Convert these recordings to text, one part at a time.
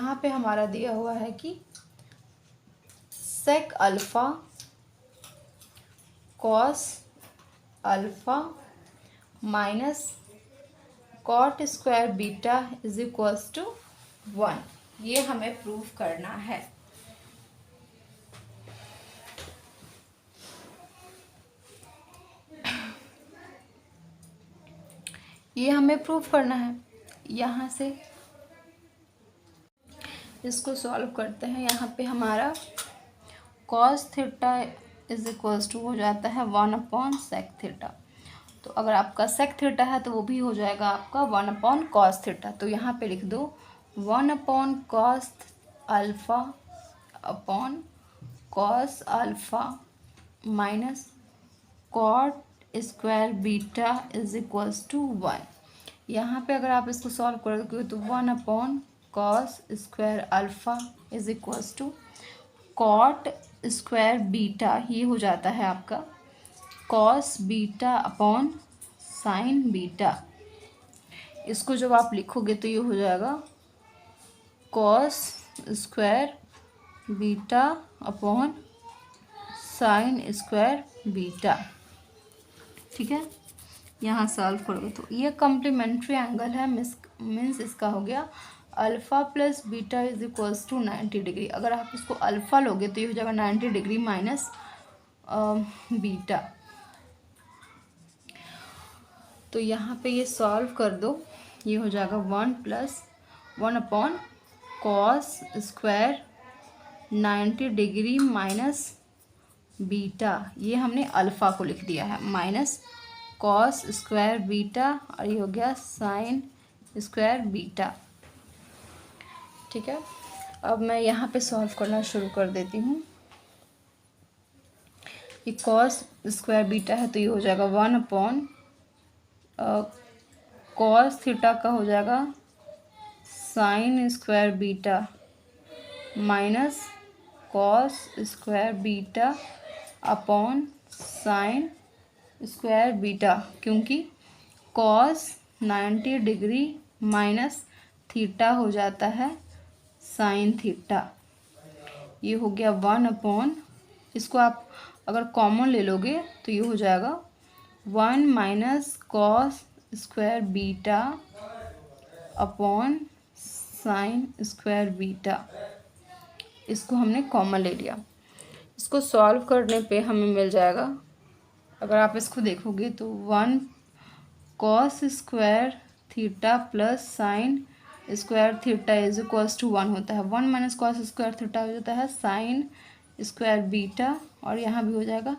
यहाँ पे हमारा दिया हुआ है कि sec alpha cos alpha minus cot square beta is equals to 1। ये हमें प्रूव करना है। ये हमें प्रूव करना है। यहाँ से इसको सॉल्व करते हैं। यहाँ पे हमारा cos theta is equals to हो जाता है 1/sec थीटा। तो अगर आपका सेक थीटा है तो वो भी हो जाएगा आपका 1/cos थीटा। तो यहाँ पे लिख दो 1/cos alpha upon cos alpha minus cot square beta is equals to 1। यहाँ पे अगर आप इसको सॉल्व करोगे तो 1/cos square alpha is equals to cot square beta, ये हो जाता है आपका cos beta upon sine beta. इसको जब आप लिखोगे तो ये हो जाएगा cos square beta upon sine square beta. ठीक है, यहाँ सॉल्व करोगे तो ये कम्प्लीमेंट्री एंगल है, मीन्स इसका हो गया alpha plus beta is equals to 90 degree. अगर आप इसको अल्फ़ा लोगे तो ये हो जाएगा 90 डिग्री माइनस बीटा। तो यहाँ पे ये सॉल्व कर दो, ये हो जाएगा 1+1/cos square 90 degree minus beta. ये हमने अल्फ़ा को लिख दिया है माइनस कॉस स्क्वायर बीटा, और ये हो गया साइन स्क्वायर बीटा। ठीक है, अब मैं यहाँ पे सॉल्व करना शुरू कर देती हूँ। ये कॉस स्क्वायर बीटा है तो ये हो जाएगा 1/cos थीटा का हो जाएगा sine square beta minus cos square beta upon sine square beta, क्योंकि कॉस 90 डिग्री माइनस थीटा हो जाता है साइन थीटा। ये हो गया 1/, इसको आप अगर कॉमन ले लोगे तो ये हो जाएगा 1 - cos square beta upon sine square beta. इसको हमने कॉमन ले लिया। इसको सॉल्व करने पे हमें मिल जाएगा, अगर आप इसको देखोगे तो 1 cos square theta plus sine square theta is equals to 1 होता है। 1 - cos स्क्वायर थीटा हो जाता है साइन स्क्वायर बीटा, और यहाँ भी हो जाएगा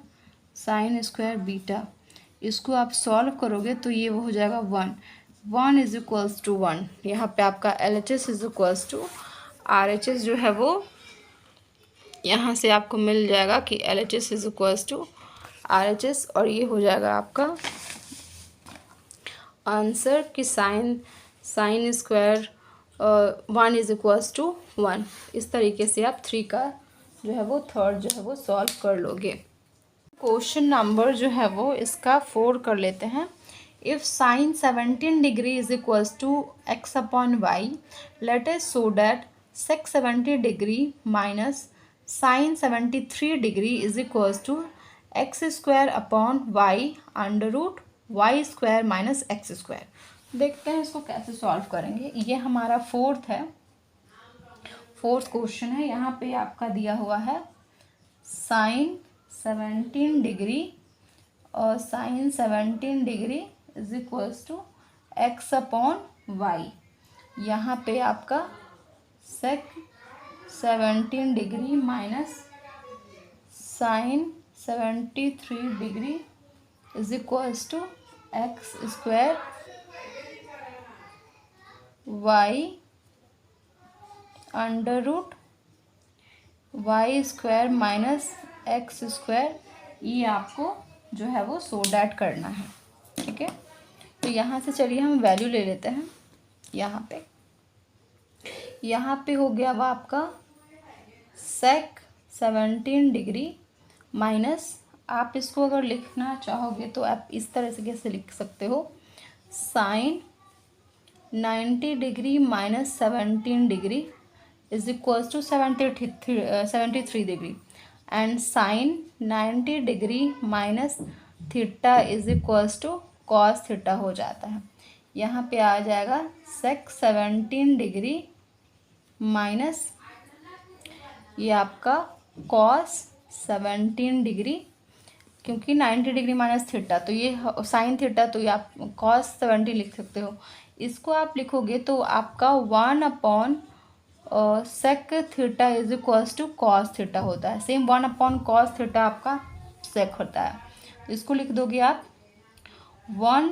साइन स्क्वायर बीटा। इसको आप सॉल्व करोगे तो ये वो हो जाएगा 1 इज इक्वल्स टू 1। यहाँ पे आपका LHS is equals to RHS जो है वो यहाँ से आपको मिल जाएगा कि LHS is equals to RHS, और ये हो जाएगा आपका आंसर कि sine square 1 is equals to 1। इस तरीके से आप 3 का जो है वो थर्ड जो है वो सॉल्व कर लोगे। क्वेश्चन नंबर जो है वो इसका 4 कर लेते हैं। If sine 17 degree is equals to x/y, let us show that sec 70 degree minus sine 73 degree is equals to x² under root Y square minus X square. देखते हैं इसको कैसे सॉल्व करेंगे। ये हमारा फोर्थ क्वेश्चन है। यहाँ पे आपका दिया हुआ है साइन 17 डिग्री और sine 17 degree is equals to x/y। यहाँ पे आपका sec 17 degree minus sine 73 degree is equals to x² y under root Y square minus X square. ये आपको जो है वो सॉर्ट आउट करना है। ठीक है, तो यहाँ से चलिए हम वैल्यू ले लेते हैं। यहाँ पे हो गया वो आपका सेक 17 डिग्री माइनस, आप इसको अगर लिखना चाहोगे तो आप इस तरह से कैसे लिख सकते हो, sine 90 degree minus 17 degree is equals to 73 degree and sine 90 degree minus theta is equals to cos theta हो जाता है। यहाँ पे आ जाएगा सेक 17 डिग्री माइनस ये आपका कॉस 17 डिग्री, क्योंकि 90 डिग्री माइनस थीटा तो ये साइन थीटा, तो ये आप कॉस 17 लिख सकते हो। इसको आप लिखोगे तो आपका 1 upon sec theta is equals to cos theta होता है। सेम 1 अपॉन कॉस थीटा आपका सेक होता है। तो इसको लिख दोगे आप 1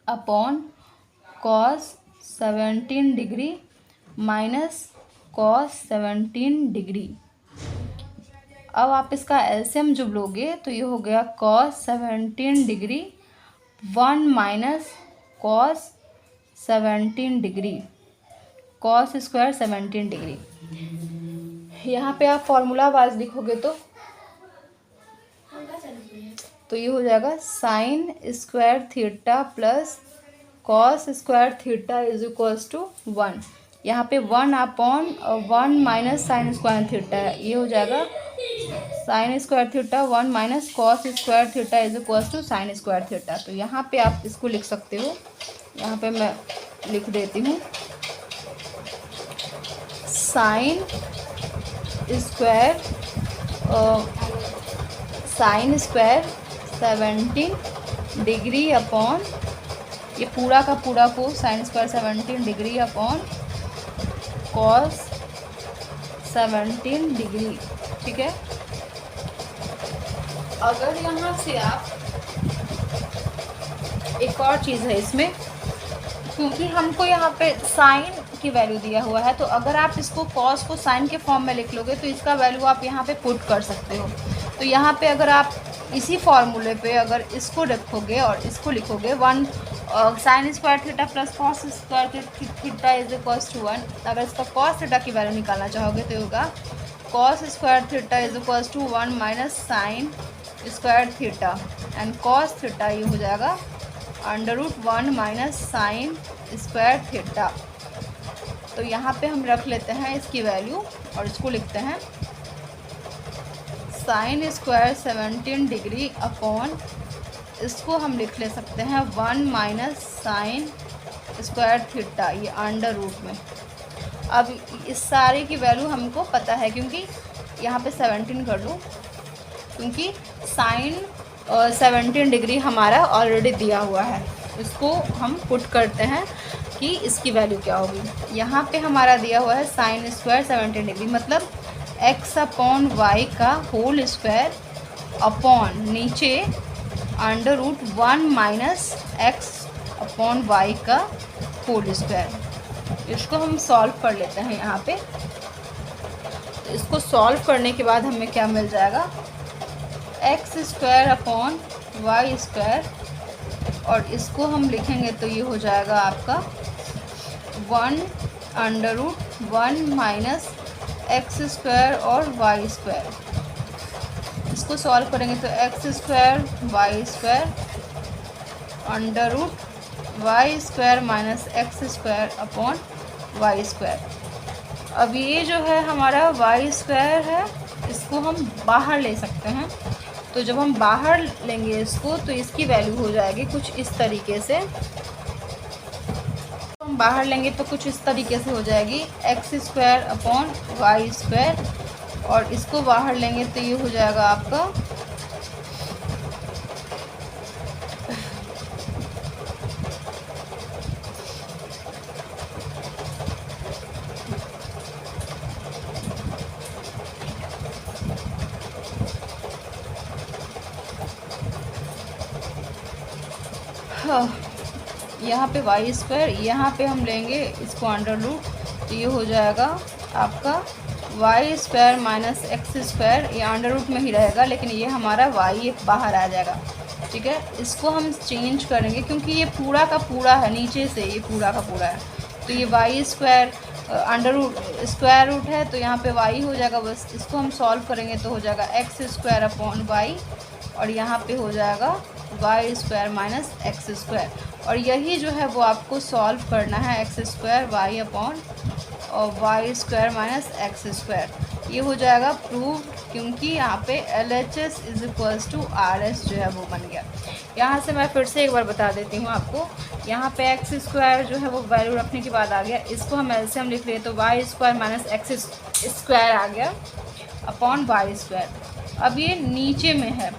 upon cos 17 degree minus cos 17 degree. अब आप इसका एलसीएम जब लोगे तो ये हो गया cos 17 degree 1 minus cos 17 degree, cos square 17 degree. यहाँ पे आप फॉर्मूला वाइज लिखोगे तो ये हो जाएगा sine square theta plus cos square theta is equals to 1। यहाँ पे 1 upon 1 minus sine square theta है, ये हो जाएगा sine square theta 1 minus cos square theta is equals to sine square theta. तो यहाँ पे आप इसको लिख सकते हो, यहाँ पे मैं लिख देती हूँ साइन स्क्वायर 17 डिग्री अपॉन ये पूरा का पूरा को sine square 17 degree upon cos 17 degree. ठीक है, अगर यहाँ से आप एक और चीज़ है इसमें, क्योंकि हमको यहाँ पे साइन की वैल्यू दिया हुआ है, तो अगर आप इसको कॉस को साइन के फॉर्म में लिख लोगे तो इसका वैल्यू आप यहाँ पे पुट कर सकते हो। तो यहाँ पे अगर आप इसी फॉर्मूले पे अगर इसको रखोगे और इसको लिखोगे 1 sine square theta plus cos square theta is equals to 1। अगर इसका कॉस थीटा की वैल्यू निकालना चाहोगे तो होगा cos square theta is equals to 1 minus sine square theta and cos theta ये हो जाएगा √1 माइनस साइन स्क्वायर थीटा। तो यहाँ पे हम रख लेते हैं इसकी वैल्यू और इसको लिखते हैं साइन स्क्वायर 17 डिग्री अपॉन इसको हम लिख ले सकते हैं 1 माइनस साइन स्क्वायर थीटा, ये √ में। अब इस सारे की वैल्यू हमको पता है, क्योंकि यहाँ पे 17 कर लो, क्योंकि साइन 17 डिग्री हमारा ऑलरेडी दिया हुआ है। इसको हम पुट करते हैं कि इसकी वैल्यू क्या होगी। यहाँ पे हमारा दिया हुआ है साइन स्क्वायर 17 डिग्री, मतलब x अपॉन वाई का होल स्क्वायर अपॉन नीचे √1 माइनस x अपॉन वाई का होल स्क्वायर। इसको हम सॉल्व कर लेते हैं यहाँ पे। तो इसको सॉल्व करने के बाद हमें क्या मिल जाएगा, x square upon Y square, और इसको हम लिखेंगे तो ये हो जाएगा आपका 1 माइनस x स्क्वायर और वाई स्क्वायर। इसको सॉल्व करेंगे तो x square Y square √y square minus x square upon Y square. अब ये जो है हमारा वाई स्क्वायर है, इसको हम बाहर ले सकते हैं। तो जब हम बाहर लेंगे इसको तो इसकी वैल्यू हो जाएगी कुछ इस तरीके से। हम बाहर लेंगे तो कुछ इस तरीके से हो जाएगी x square upon Y square, और इसको बाहर लेंगे तो ये हो जाएगा आपका यहाँ पे वाई स्क्वायर, यहाँ पे हम लेंगे इसको √, तो ये हो जाएगा आपका Y square minus X square. ये √ में ही रहेगा, लेकिन ये हमारा वाई एक बाहर आ जाएगा। ठीक है, इसको हम चेंज करेंगे क्योंकि ये पूरा का पूरा है, नीचे से ये पूरा का पूरा है। तो ये वाई स्क्वायर स्क्वायर रूट है, तो यहाँ पे वाई हो जाएगा। बस इसको हम सॉल्व करेंगे तो हो जाएगा x स्क्वायर अपॉन वाई, और यहाँ पे हो जाएगा Y square minus X square. और यही जो है वो आपको सॉल्व करना है, x स्क्वायर वाई अपॉन और Y square minus X square. ये हो जाएगा प्रूव, क्योंकि यहाँ पे LHS is equals to RS जो है वो बन गया। यहाँ से मैं फिर से एक बार बता देती हूँ आपको, यहाँ पे एक्स स्क्वायर जो है वो वैल्यू रखने के बाद आ गया, इसको हम एलसीएम लिख रहे हैं तो Y square minus X square आ गया अपॉन वाई स्क्वायर। अब ये नीचे में है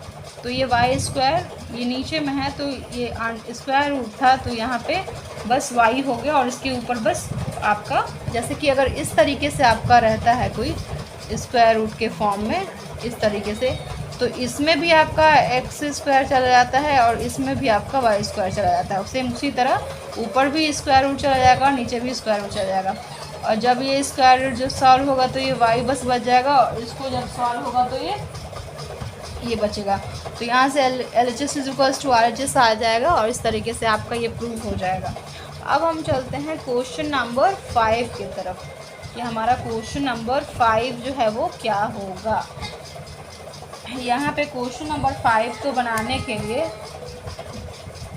तो ये वाई स्क्वायर, ये नीचे में है तो ये स्क्वायर रूट था तो यहाँ पे बस वाई हो गया, और इसके ऊपर बस आपका, जैसे कि अगर इस तरीके से आपका रहता है कोई स्क्वायर रूट के फॉर्म में इस तरीके से, तो इसमें भी आपका एक्स स्क्वायर चला जाता है और इसमें भी आपका वाई स्क्वायर चला जाता है। सेम उसी तरह ऊपर भी स्क्वायर रूट चला जाएगा और नीचे भी स्क्वायर रूट चला जाएगा। और जब ये स्क्वायर रूट जो सॉल्व होगा तो ये वाई बस बच जाएगा, और इसको जब सॉल्व होगा तो ये बचेगा। तो यहाँ से LHS is equals to RHS आ जाएगा, और इस तरीके से आपका ये प्रूव हो जाएगा। अब हम चलते हैं क्वेश्चन नंबर 5 की तरफ कि हमारा क्वेश्चन नंबर 5 जो है वो क्या होगा। यहाँ पे क्वेश्चन नंबर 5 को बनाने के लिए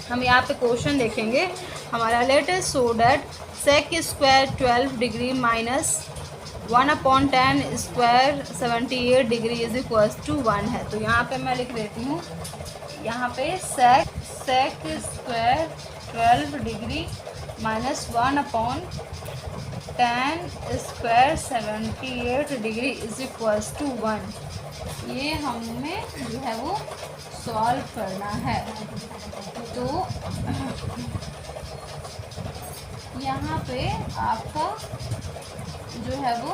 हम यहाँ पे क्वेश्चन देखेंगे हमारा। Let us show that sec square 12 degree minus 1/10 square 78 degree is equals to 1 है। तो यहाँ पे मैं लिख देती हूँ, यहाँ पे sec square 12 degree minus 1/10 square 78 degree is equals to 1। ये हमें जो है वो सॉल्व करना है। तो यहाँ पे आपका जो है वो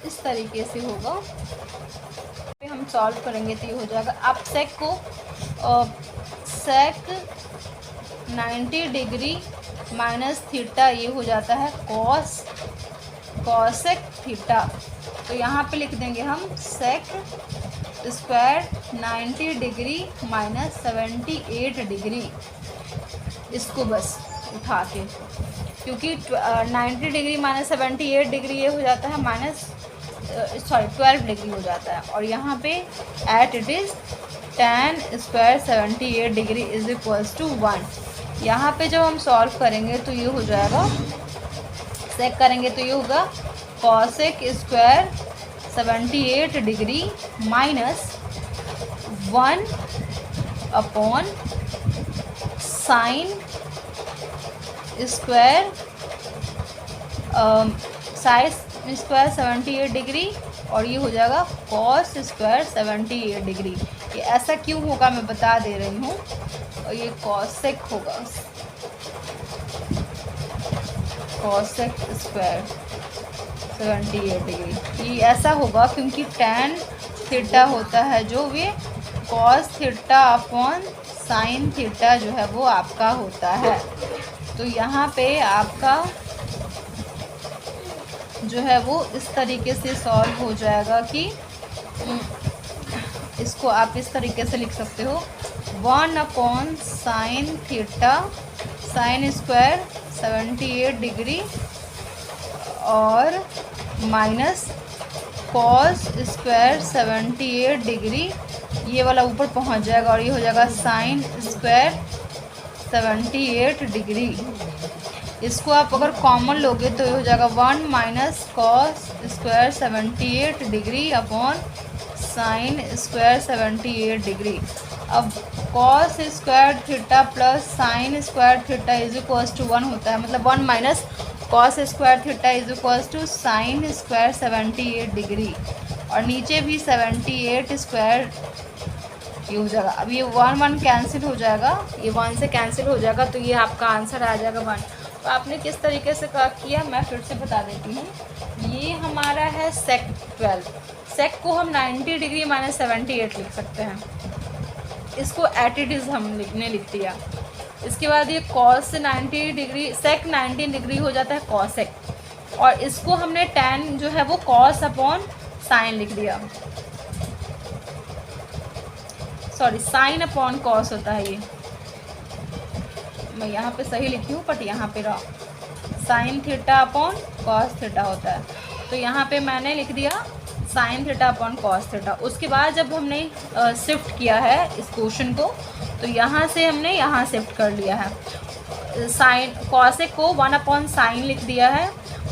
इस तरीके से होगा, हम सॉल्व करेंगे तो ये हो जाएगा। आप सेक को सेक 90 डिग्री माइनस थीटा, ये हो जाता है कॉसेक थीटा। तो यहाँ पे लिख देंगे हम sec square 90 degree minus 78 degree, इसको बस उठा के, क्योंकि 90 डिग्री माइनस 78 डिग्री ये हो जाता है माइनस 12 डिग्री हो जाता है, और यहाँ पे at it is 10 square 78 degree is equals to 1। यहाँ पे जब हम सॉल्व करेंगे तो ये हो जाएगा, सेक करेंगे तो ये होगा cosec square 78 degree minus sine square sine square 78 degree, और ये हो जाएगा कॉस स्क्वायर 78 डिग्री। ये ऐसा क्यों होगा मैं बता दे रही हूँ, और ये कॉसेक होगा, कॉसेक स्क्वायर 78 डिग्री। ये ऐसा होगा क्योंकि tan थीटा होता है जो वे cos theta upon sine theta जो है वो आपका होता है। तो यहाँ पे आपका जो है वो इस तरीके से सॉल्व हो जाएगा कि इसको आप इस तरीके से लिख सकते हो 1/साइन थीटा साइन स्क्वायर 78 डिग्री और माइनस कॉस स्क्वायर 78 डिग्री, ये वाला ऊपर पहुंच जाएगा और ये हो जाएगा साइन स्क्वायर 78 डिग्री। इसको आप अगर कॉमन लोगे तो ये हो जाएगा 1 minus cos square 78 degree upon sine square 78 degree. अब cos square theta plus sine square theta is equals to 1 होता है, मतलब 1 minus cos square theta is equals to sine square 78 degree, और नीचे भी 78 स्क्वायर ये हो जाएगा। अब ये 1 कैंसिल हो जाएगा, ये 1 से कैंसिल हो जाएगा, तो ये आपका आंसर आ जाएगा 1। तो आपने किस तरीके से किया मैं फिर से बता देती हूँ। ये हमारा है सेक 12, सेक को हम 90 डिग्री माइनस 78 लिख सकते हैं, इसको एट इट इज़ हमने लिख दिया। इसके बाद ये कॉस से 90 डिग्री, सेक 90 डिग्री हो जाता है कॉसेक, और इसको हमने tan जो है वो कॉस अपॉन साइन लिख दिया, सॉरी साइन अपॉन कॉस होता है। ये मैं यहाँ पे सही लिखी हूँ बट यहाँ पे sine theta upon cos theta होता है, तो यहाँ पे मैंने लिख दिया sine theta upon cos theta. उसके बाद जब हमने शिफ्ट किया है इस क्वेश्चन को, तो यहाँ से हमने यहाँ शिफ्ट कर लिया है, साइन कॉसेक को 1/साइन लिख दिया है,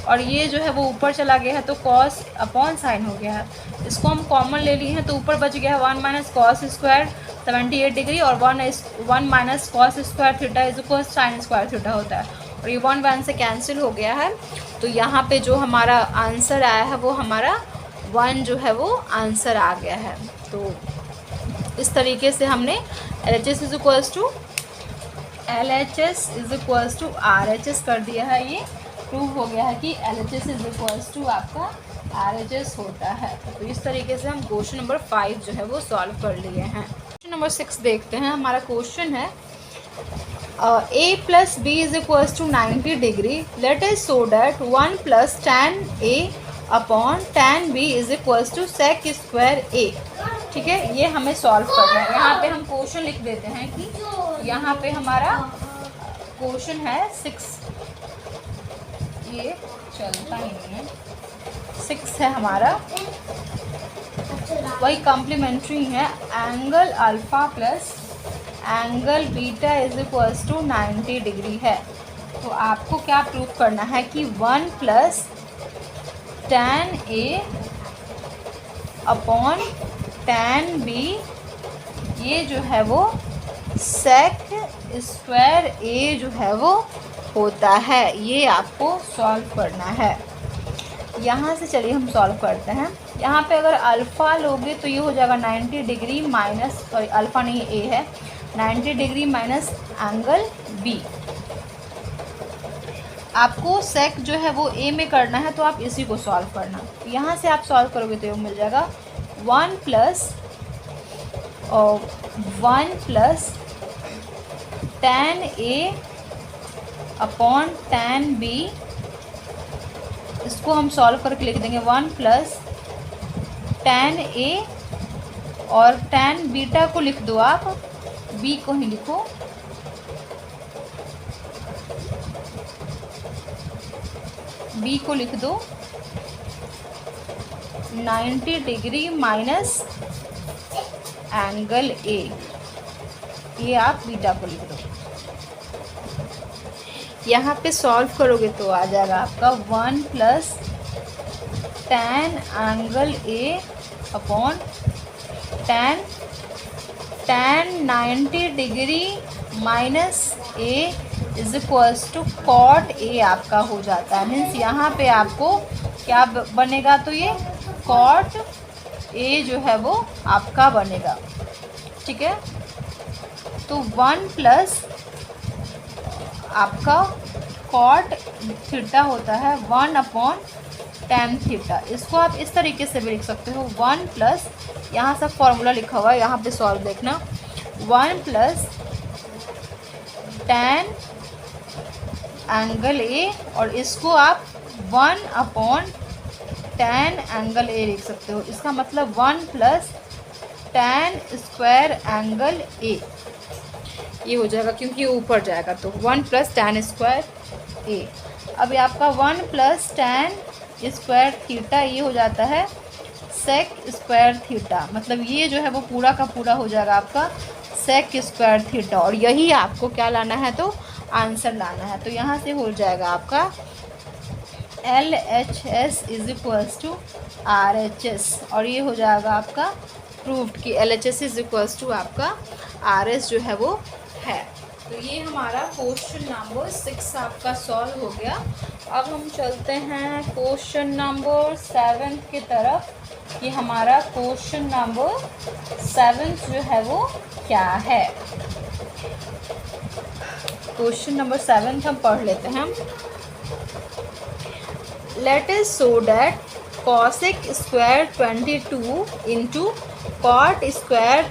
और ये जो है वो ऊपर चला गया है तो कॉस अपॉन साइन हो गया है। इसको हम कॉमन ले लिए हैं तो ऊपर बच गया है 1 माइनस कॉस स्क्वायर 78 डिग्री और 1 minus cos square theta is equal sign square theta होता है। और ये 1 से कैंसिल हो गया है तो यहाँ पे जो हमारा आंसर आया है वो हमारा 1 जो है वो आंसर आ गया है। तो इस तरीके से हमने LHS is equals to RHS कर दिया है। ये प्रूव हो गया है कि LHS इज इक्वल्स टू आपका RHS होता है। तो इस तरीके से हम क्वेश्चन नंबर 5 जो है वो सॉल्व कर लिए हैं। क्वेश्चन नंबर 6 देखते हैं। हमारा क्वेश्चन है A plus B is equals to 90 degree. Let us show that 1 plus tan A upon tan B is equals to sec square A. ठीक है, ये हमें सॉल्व करना है। यहाँ पे हम क्वेश्चन लिख देते हैं कि यहाँ पे हमारा क्वेश्चन है 6, ये चलता ही नहीं है, 6 है हमारा, वही कॉम्प्लीमेंट्री है। Angle alpha plus angle beta is equals to 90 degree है। तो आपको क्या प्रूव करना है कि 1 plus tan A upon tan B ये जो है वो sec स्क्वायर A जो है वो होता है। ये आपको सॉल्व करना है। यहाँ से चलिए हम सॉल्व करते हैं। यहाँ पे अगर अल्फ़ा लोगे तो ये हो जाएगा 90 डिग्री माइनस, सॉरी अल्फ़ा नहीं A है, 90 डिग्री माइनस एंगल B। आपको सेक जो है वो A में करना है तो आप इसी को सॉल्व करना। यहाँ से आप सॉल्व करोगे तो ये मिल जाएगा 1 plus tan A upon tan B। इसको हम सॉल्व करके लिख देंगे 1 प्लस tan A और tan बीटा को लिख दो आप, B को ही लिखो, B को लिख दो 90 डिग्री माइनस एंगल A, ये आप बीटा को लिख दो। यहाँ पे सॉल्व करोगे तो आ जाएगा आपका 1 plus tan angle A upon tan 90 degree minus A is equals to cot A आपका हो जाता है। मीन्स यहाँ पे आपको क्या बनेगा, तो ये कॉट A जो है वो आपका बनेगा। ठीक है, तो 1 प्लस आपका कॉट थीटा होता है 1 अपॉन tan थीटा। इसको आप इस तरीके से भी लिख सकते हो 1 प्लस, यहाँ सब फॉर्मूला लिखा हुआ है, यहाँ पे सॉल्व देखना, 1 प्लस tan एंगल A और इसको आप 1 अपॉन tan एंगल A लिख सकते हो। इसका मतलब 1 plus tan square angle A ये हो जाएगा, क्योंकि ये ऊपर जाएगा तो 1 प्लस tan स्क्वायर A। अब ये आपका 1 प्लस tan स्क्वायर थीटा ये हो जाता है सेक स्क्वायर थीटा। मतलब ये जो है वो पूरा का पूरा हो जाएगा आपका सेक स्क्वायर थीटा। और यही आपको क्या लाना है, तो आंसर लाना है। तो यहाँ से हो जाएगा आपका LHS is equals to RHS और ये हो जाएगा आपका प्रूव्ड कि LHS इज इक्वल्स टू आपका RS जो है वो है। तो ये हमारा क्वेश्चन नंबर 6 आपका सॉल्व हो गया। अब हम चलते हैं क्वेश्चन नंबर 7 की तरफ कि हमारा क्वेश्चन नंबर 7 जो है वो क्या है। क्वेश्चन नंबर 7 हम पढ़ लेते हैं। Let us show that cosec square 22 into cot square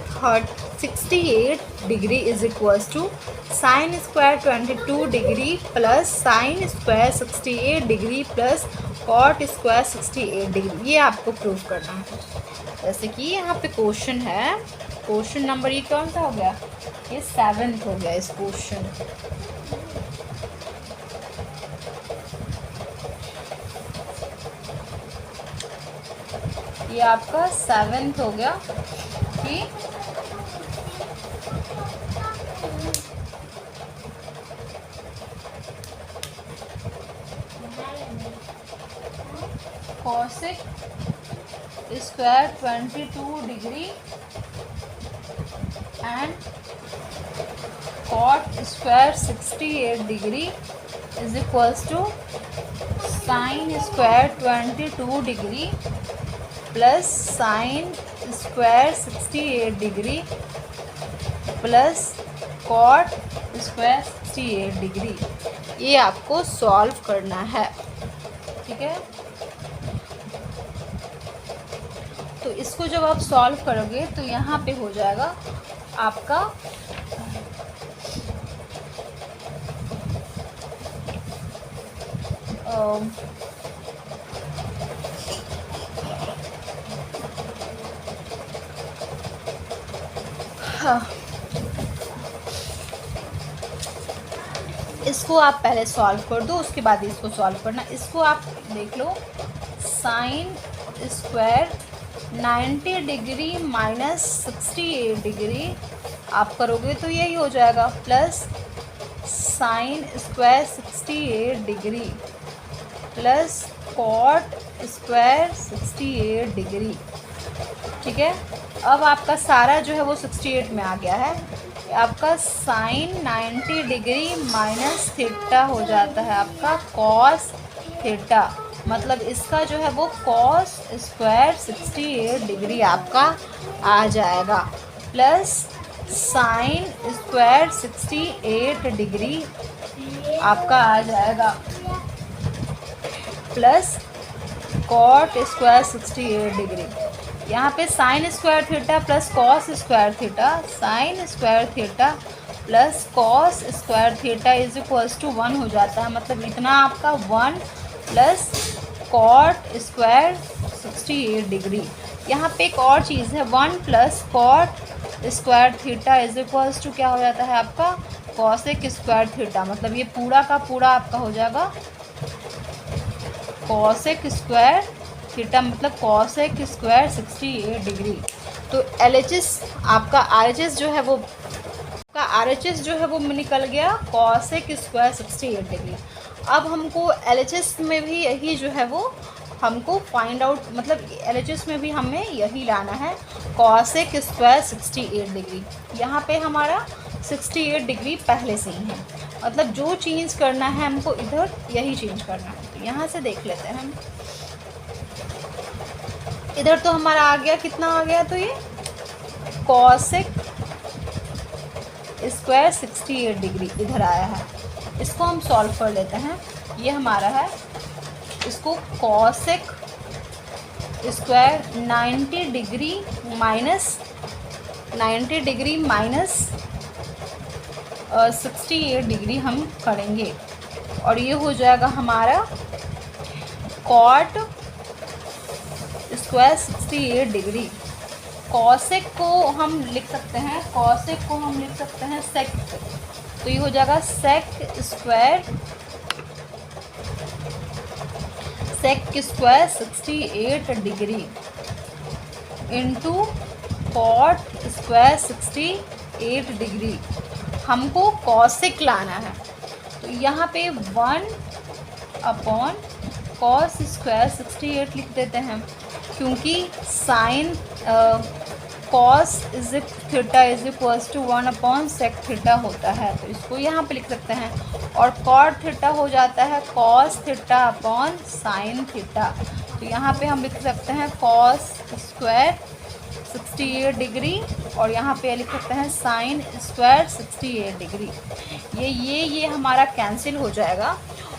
68 degree is equals to sine square 22 degree plus sine square 68 degree plus cot square 68 degree. ये आपको प्रूव करना है। जैसे कि यहाँ पे क्वेश्चन है, क्वेश्चन नंबर ये कौन सा हो गया, ये 7 हो गया इस क्वेश्चन। ये आपका 7 हो गया कि cosec square 22 degree and cot square 68 degree is equals to sine square 22 degree plus sine square 68 degree plus cot square 68 degree. ये आपको सॉल्व करना है, ठीक है। तो इसको जब आप सॉल्व करोगे तो यहाँ पे हो जाएगा आपका इसको आप पहले सॉल्व कर दो, उसके बाद इसको सॉल्व करना। इसको आप देख लो, sine square 90 degree minus 68 degree आप करोगे तो यही हो जाएगा, plus sine square 68 degree plus cot square 68 degree, ठीक है। अब आपका सारा जो है वो 68 में आ गया है। आपका साइन 90 डिग्री माइनस थीटा हो जाता है आपका कॉस थीटा, मतलब इसका जो है वो कॉस स्क्वायर 68 डिग्री आपका आ जाएगा, प्लस साइन स्क्वायर 68 डिग्री आपका आ जाएगा, प्लस कॉट स्क्वायर 68 डिग्री। यहाँ पे sine square theta plus cos square theta, sine square theta plus cos square theta is equals to 1 हो जाता है, मतलब इतना आपका 1 प्लस कॉट स्क्वायर 68 डिग्री। यहाँ पे एक और चीज़ है, 1 plus cot square theta is equals to क्या हो जाता है आपका कॉसेक स्क्वायर थीटा, मतलब ये पूरा का पूरा आपका हो जाएगा कॉसेक स्क्वायर थीटा, मतलब कॉसेक स्क्वायर 68 डिग्री। तो LHS आपका RHS जो है वो RHS जो है वो निकल गया कॉसेक स्क्वायर 68 डिग्री। अब हमको LHS में भी यही जो है वो हमको फाइंड आउट, मतलब LHS में भी हमें यही लाना है कॉसेक स्क्वायर 68 डिग्री। यहाँ पे हमारा 68 डिग्री पहले से ही है, मतलब जो चेंज करना है हमको इधर यही चेंज करना है। तो यहाँ से देख लेते हैं हम, इधर तो हमारा आ गया, कितना आ गया, तो ये कॉसेक स्क्वायर 68 डिग्री इधर आया है। इसको हम सॉल्व कर लेते हैं, ये हमारा है, इसको cosec square 90 degree minus 68 degree हम करेंगे, और ये हो जाएगा हमारा कॉट स्क्वायर 68 डिग्री। कॉसेक को हम लिख सकते हैं, कॉसेक को हम लिख सकते हैं सेक, तो ये हो जाएगा sec square 68 degree into cot square 68 degree. हमको कॉसेक लाना है, तो यहाँ पे 1 अपॉन कॉस स्क्वायर 68 लिख देते हैं, क्योंकि sine cos is theta is equals to 1 upon sec theta होता है, तो इसको यहाँ पे लिख सकते हैं। और कॉट थीटा हो जाता है cos theta upon sine theta, तो यहाँ पे हम लिख सकते हैं कॉस स्क्वायर 68 डिग्री, और यहाँ पे लिख सकते हैं साइन स्क्वायर 68 डिग्री। ये हमारा कैंसिल हो जाएगा,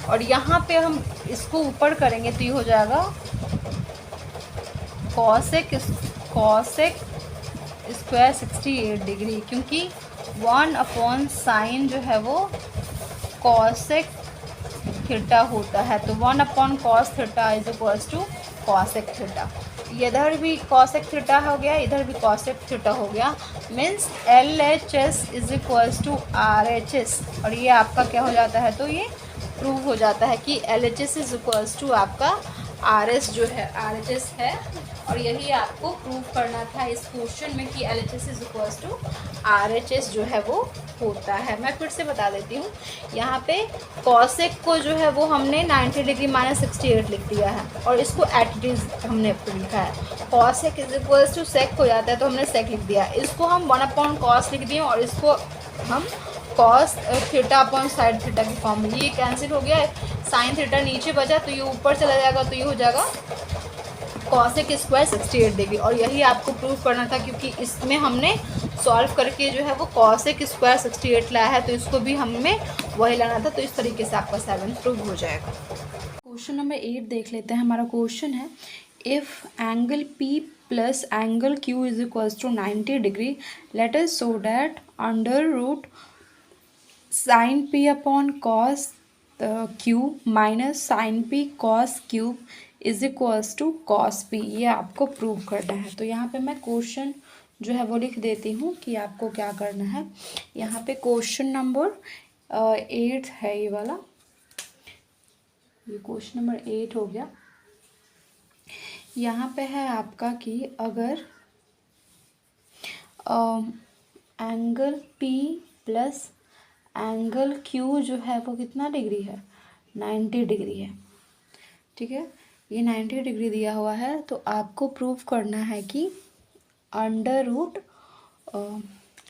और यहाँ पे हम इसको ऊपर करेंगे तो ये हो जाएगा कॉसेक स्क्वायर 68 डिग्री, क्योंकि 1 अपॉन साइन जो है वो कॉसेक थीटा होता है, तो 1 upon cos theta is equals to cosec theta. इधर भी कॉसेक थीटा हो गया, इधर भी कॉसेक थीटा हो गया, means LHS is equals to RHS, और ये आपका क्या हो जाता है, तो ये प्रूव हो जाता है कि LHS इज इक्वल्स टू आपका RS जो है RHS है और यही आपको प्रूव करना था इस क्वेश्चन में कि LHS is equals to RHS जो है वो होता है। मैं फिर से बता देती हूँ, यहाँ पे कॉसेक को जो है वो हमने 90 डिग्री माइनस 68 लिख दिया है और इसको एट इट इज हमने लिखा है। कॉसेक इज इक्वल्स टू सेक हो जाता है तो हमने सेक लिख दिया, इसको हम 1/cos लिख दिए और इसको हम cos theta upon side theta की फॉर्म में। ये कैंसिल हो गया है, साइन थीटा नीचे बचा तो ये ऊपर चला जाएगा, तो ये हो जाएगा कॉसेक स्क्वायर 68 डिग्री। और यही आपको प्रूव करना था क्योंकि इसमें हमने सॉल्व करके जो है वो कॉसेक स्क्वायर 68 लाया है, तो इसको भी हमें वही लाना था। तो इस तरीके से आपका 7 प्रूव हो जाएगा। क्वेश्चन नंबर 8 देख लेते हैं। हमारा क्वेश्चन है if angle P plus angle Q is equals to 90 degree, let us show that under root sine P upon cos Q minus sine P cos Q is equals to cos P। ये आपको prove करना है। तो यहाँ पे मैं question जो है वो लिख देती हूँ कि आपको क्या करना है। यहाँ पे क्वेश्चन नंबर 8 है ये वाला, ये क्वेश्चन नंबर 8 हो गया। यहाँ पे है आपका कि अगर angle P plus angle Q जो है वो कितना डिग्री है, 90 डिग्री है। ठीक है, ये 90 डिग्री दिया हुआ है, तो आपको प्रूव करना है कि अंडर रूट,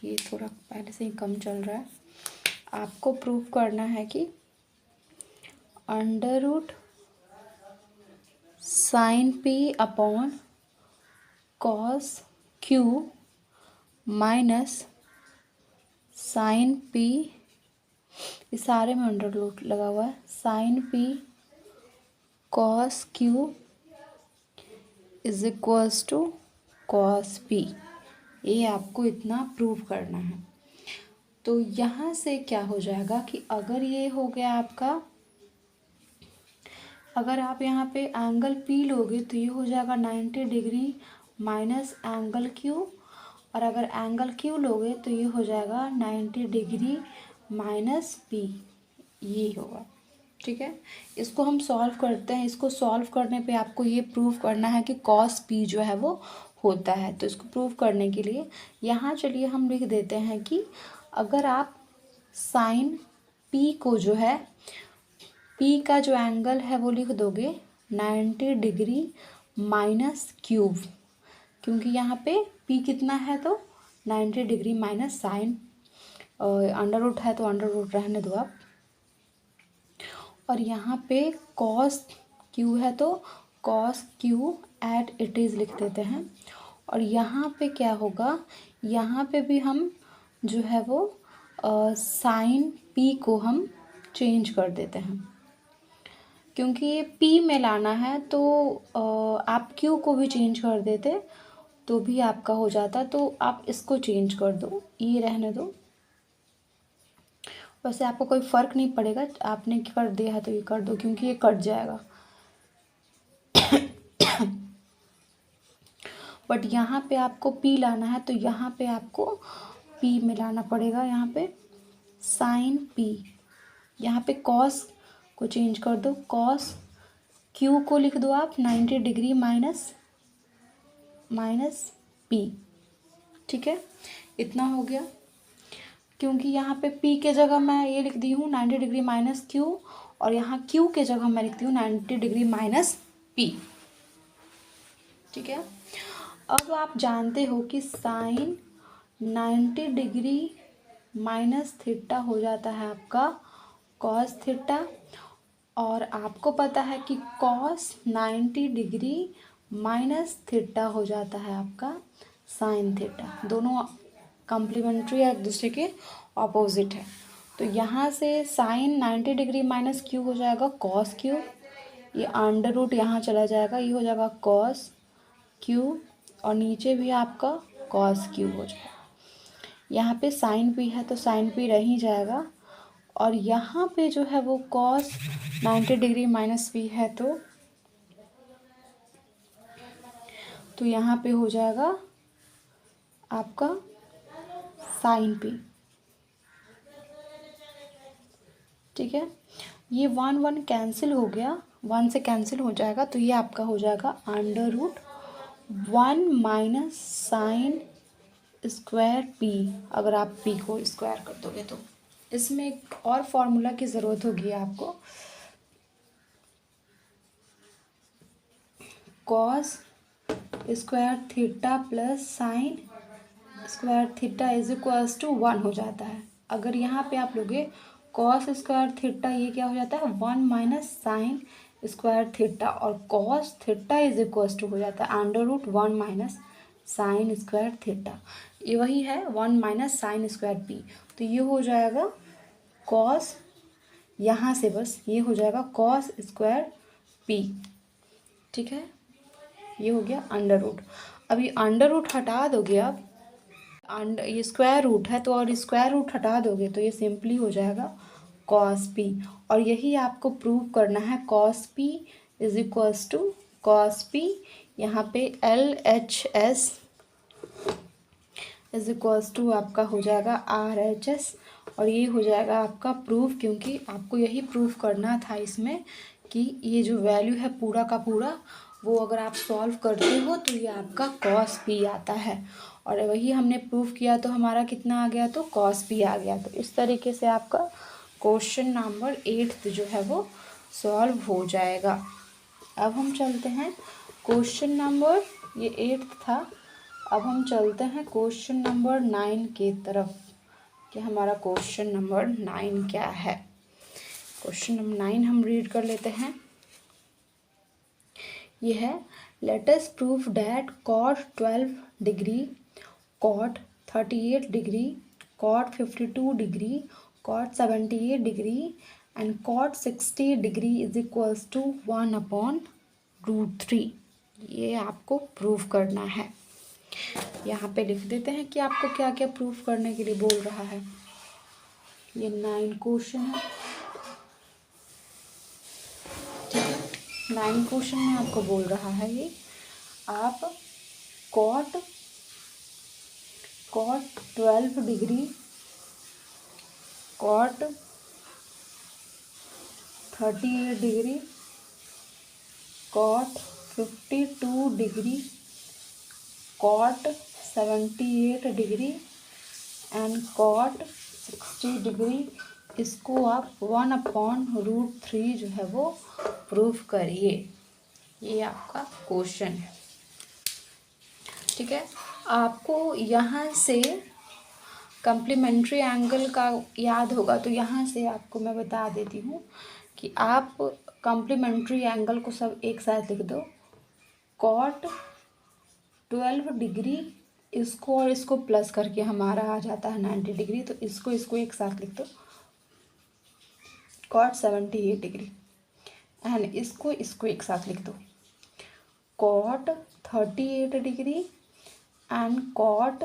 ये थोड़ा पहले से ही कम चल रहा है, आपको प्रूव करना है कि under root sine P upon cos Q minus sine P, इस सारे में अंडर रूट लगा हुआ है, sine P cos Q is equals to cos P। ये आपको इतना प्रूव करना है। तो यहाँ से क्या हो जाएगा कि अगर ये हो गया आपका, अगर आप यहाँ पे एंगल P लोगे तो ये हो जाएगा 90 डिग्री माइनस एंगल Q, और अगर एंगल Q लोगे तो ये हो जाएगा 90 डिग्री माइनस P, ये होगा। ठीक है, इसको हम सॉल्व करते हैं। इसको सॉल्व करने पे आपको ये प्रूव करना है कि कॉस P जो है वो होता है। तो इसको प्रूव करने के लिए यहाँ चलिए हम लिख देते हैं कि अगर आप साइन P को जो है, P का जो एंगल है वो लिख दोगे 90 डिग्री माइनस क्यूब, क्योंकि यहाँ पे P कितना है तो 90 degree minus sine, under root है तो अंडर रूट रहने दो आप, और यहाँ पे कॉस Q है तो cos Q eight it is लिख देते हैं। और यहाँ पे क्या होगा, यहाँ पे भी हम जो है वो साइन P को हम चेंज कर देते हैं, क्योंकि ये P में लाना है तो आप Q को भी चेंज कर देते तो भी आपका हो जाता। तो आप इसको चेंज कर दो, ये रहने दो। वैसे आपको कोई फ़र्क नहीं पड़ेगा, आपने कर दिया है तो ये कर दो क्योंकि ये कट जाएगा। बट यहाँ पे आपको P लाना है तो यहाँ पे आपको P में लाना पड़ेगा। यहाँ पे साइन P, यहाँ पे कॉस को चेंज कर दो, कॉस Q को लिख दो आप 90 डिग्री माइनस P। ठीक है, इतना हो गया। क्योंकि यहाँ पे P के जगह मैं ये लिख दी हूँ 90 डिग्री माइनस Q, और यहाँ Q के जगह मैं लिखती हूँ 90 डिग्री माइनस P। ठीक है, अब आप जानते हो कि साइन 90 डिग्री माइनस थीटा हो जाता है आपका कॉस थीटा, और आपको पता है कि कॉस 90 डिग्री माइनस थीटा हो जाता है आपका साइन थीटा। दोनों कॉम्प्लीमेंट्री एक दूसरे के ऑपोजिट है। तो यहाँ से साइन 90 डिग्री माइनस Q हो जाएगा कॉस Q, ये अंडर रूट यहाँ चला जाएगा, ये हो जाएगा कॉस Q, और नीचे भी आपका कॉस Q हो जाएगा। यहाँ पे साइन P है तो साइन P रह ही जाएगा, और यहाँ पे जो है वो कॉस 90 डिग्री माइनस P है तो यहाँ पे हो जाएगा आपका साइन P। ठीक है, ये 1 1 कैंसिल हो गया, 1 से कैंसिल हो जाएगा, तो ये आपका हो जाएगा under root 1 minus sine square P, अगर आप पी को स्क्वायर कर दोगे तो इसमें एक और फॉर्मूला की ज़रूरत होगी आपको। Cos square theta plus sine square theta is equals to 1 हो जाता है। अगर यहाँ पे आप लोगे कॉस स्क्वायर थीटा, ये क्या हो जाता है 1 माइनस साइन स्क्वायर थीटा, और cos theta is equals to हो जाता है under root 1 minus sine square theta. ये वही है 1 माइनस साइन स्क्वायर पी। तो ये हो जाएगा कॉस, यहाँ से बस ये हो जाएगा कॉस स्क्वायर पी। ठीक है, ये हो गया अंडर रूट। अभी अंडर रूट हटा दोगे आप, ये स्क्वायर रूट है तो, और स्क्वायर रूट हटा दोगे तो ये सिंपली हो जाएगा कॉस पी। और यही आपको प्रूव करना है, cos P is equals to cos P, यहाँ पे L H S is equals to आपका हो जाएगा आर एच एस, और ये हो जाएगा आपका प्रूफ, क्योंकि आपको यही प्रूफ करना था इसमें कि ये जो वैल्यू है पूरा का पूरा, वो अगर आप सॉल्व करते हो तो ये आपका कॉस पी आता है। और वही हमने प्रूफ किया तो हमारा कितना आ गया, तो कॉस पी आ गया। तो इस तरीके से आपका क्वेश्चन नंबर 8 जो है वो सॉल्व हो जाएगा। अब हम चलते हैं क्वेश्चन नंबर, ये 8 था, अब हम चलते हैं क्वेश्चन नंबर 9 की तरफ कि हमारा क्वेश्चन नंबर 9 क्या है। क्वेश्चन नंबर 9 हम रीड कर लेते हैं। ये है, let us prove that cot 12 degree, cot 38 degree, cot 52 degree, cot 78 degree and cot 60 degree is equals to 1/√3। ये आपको प्रूव करना है। यहाँ पे लिख देते हैं कि आपको क्या क्या प्रूफ करने के लिए बोल रहा है। ये 9 क्वेश्चन है, ठीक है। 9 क्वेश्चन में आपको बोल रहा है ये, आप cot 12 degree, cot 38 degree, cot 52 degree, cot 78 degree and cot 60 degree, इसको आप 1/√3 जो है वो प्रूफ करिए। ये आपका क्वेश्चन है, ठीक है। आपको यहाँ से कम्प्लीमेंट्री एंगल का याद होगा, तो यहाँ से आपको मैं बता देती हूँ कि आप कम्प्लीमेंट्री एंगल को सब एक साथ लिख दो। कॉट 12 डिग्री, इसको और इसको प्लस करके हमारा आ जाता है 90 डिग्री, तो इसको एक साथ लिख दो, कॉट 78 डिग्री, एंड इसको एक साथ लिख दो, cot 38 degree and cot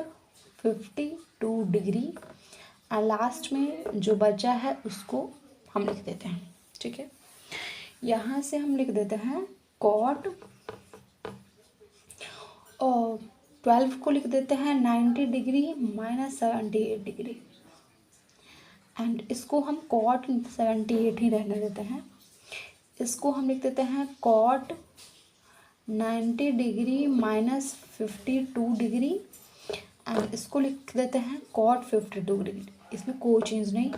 52 degree, and last में जो बचा है उसको हम लिख देते हैं, ठीक है। यहाँ से हम लिख देते हैं कॉट 12 को लिख देते हैं 90 डिग्री माइनस 78 डिग्री, एंड इसको हम कॉट 78 ही रहने देते हैं। इसको हम लिख देते हैं cot 90 degree minus 52 degree, and इसको लिख देते हैं कॉट 52 डिग्री, इसमें कोई चेंज नहीं,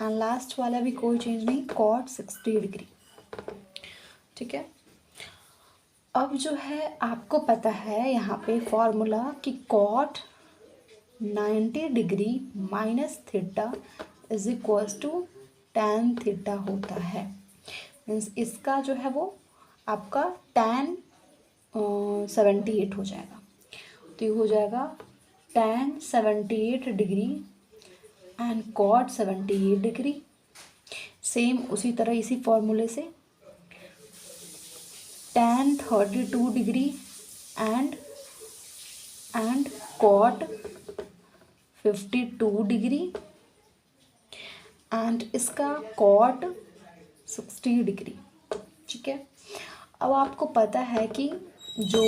एंड लास्ट वाला भी कोई चेंज नहीं, कॉट 60 डिग्री, ठीक है। अब जो है आपको पता है यहाँ पे फॉर्मूला कि cot 90 degree minus theta is equals to tan theta होता है। मीन्स इसका जो है वो आपका tan 78 हो जाएगा, तो ये हो जाएगा tan 78 degree and cot 78 degree. Same उसी तरह इसी फॉर्मूले से tan 32 degree and cot 52 degree and इसका कॉट 60 डिग्री, ठीक है। अब आपको पता है कि जो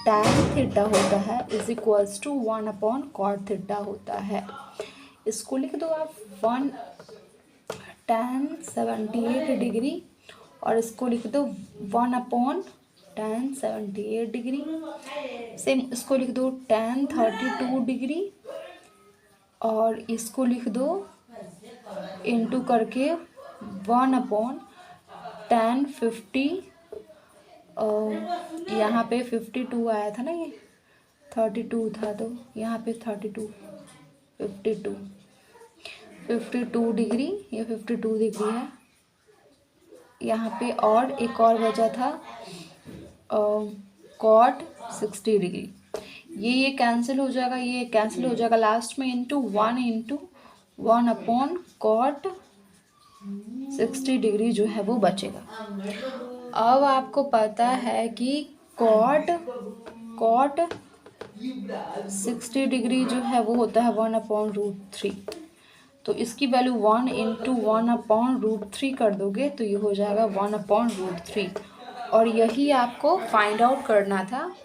tan थीटा होता है is equals to 1/cot theta होता है। इसको लिख दो आप 1 tan 78 डिग्री, और इसको लिख दो 1/√3 tan 78 डिग्री। सेम इसको लिख दो tan 32 डिग्री, और इसको लिख दो इंटू करके 1/tan 50, यहाँ पे 52 आया था ना, ये 32 था, तो यहाँ पे 32 52 डिग्री, ये 52 डिग्री है यहाँ पे। और एक और बचा था cot 60 डिग्री। ये कैंसिल हो जाएगा, ये कैंसिल हो जाएगा लास्ट में, इंटू 1/cot 60 डिग्री जो है वो बचेगा। अब आपको पता है कि cot 60 डिग्री जो है वो होता है 1/√3। तो इसकी वैल्यू 1 × 1/√3 कर दोगे तो ये हो जाएगा 1/√3। और यही आपको फाइंड आउट करना था